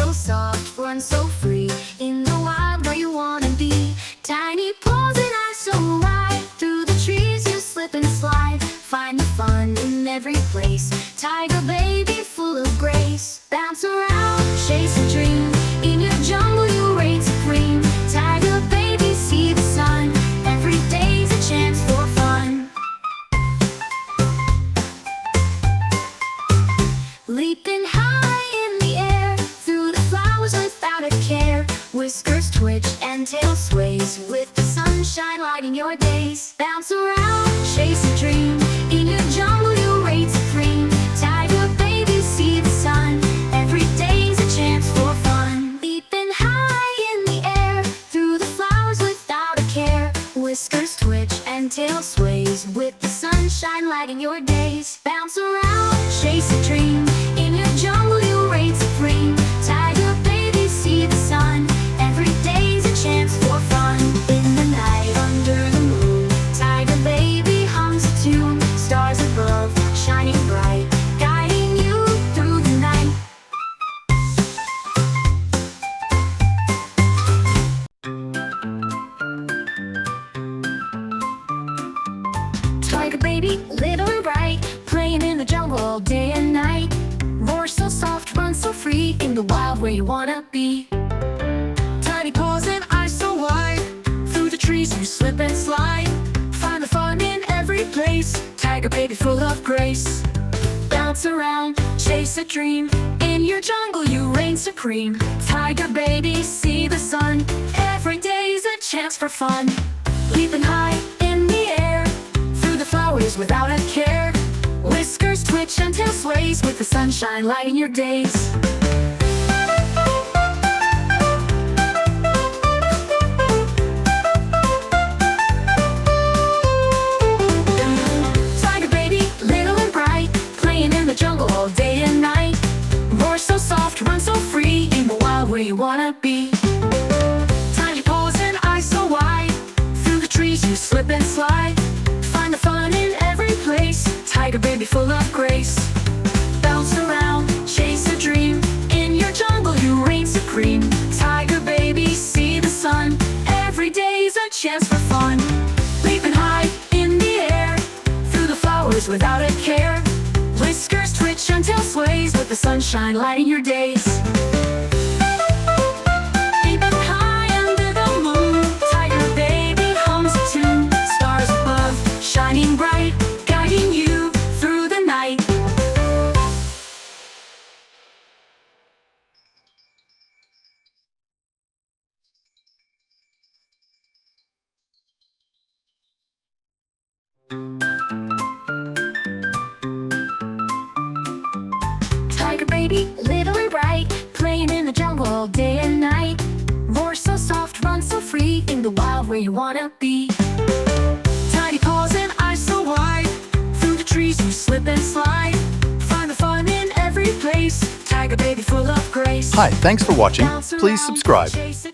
so soft, run so free, in the wild where you wanna be. Tiny paws and eyes so wide, through the trees you slip and slide. Find the fun in every place, tiger baby full of grace. Bounce around, chase a dream, in your jungle you reign supreme. Tiger baby, see the sun, every day's a chance for fun. Leaping high in the air, through the flowers without a care. Whiskers twitch and tail sways, with the sunshine lighting your days. Bounce around, chase a dream, in your jungle you reign supreme. Tiger baby, see the sun, every day's a chance for fun. Leaping high in the air, through the flowers without a care. Whiskers twitch and tail sways, with the sunshine lighting your days. Bounce around, chase a dream, in your jungle you reign supreme. Tiger baby, see the sun, every day's a chance for fun. In the night under the moon, tiger baby hums a tune. Stars above, shining bright, guiding you through the night. Tiger baby, little and bright, playing in the jungle all day and night. Roar so soft, run so free, in the wild where you wanna be. Tiny paws and eyes so wide, through the trees you slip and slide. Find the fun in every place, tiger baby full of grace. Bounce around, chase a dream, in your jungle you reign supreme. Tiger baby, see the sun, every day's a chance for fun. Leaping high in the air, through the flowers without a care. Whiskers twitch and tail sways, with the sunshine lighting your days. Tiger baby, little and bright, playing in the jungle all day and night. Roar so soft, run so free, in the wild where you wanna be. Tiny paws and eyes so wide, through the trees you slip and slide. Find the fun in every place, tiger baby full of grace. Bounce around, chase a dream, in your jungle you reign supreme. Tiger baby, see the sun, every day's a chance for fun. Leaping high in the air, through the flowers without a care. Whiskers twitch and tail sways, with the sunshine lighting your days. Leaping high under the moon, tiger baby hums a tune. Stars above, shining bright, guiding you through the night. Tiger baby, little and bright, playing in the jungle all day and night. Roar so soft, run so free, in the wild where you wanna be. Tiny paws and eyes so wide, through the trees you slip and slide. Find the fun in every place, tiger baby full of grace. Hi, thanks for watching. Bounce Please around, subscribe. chase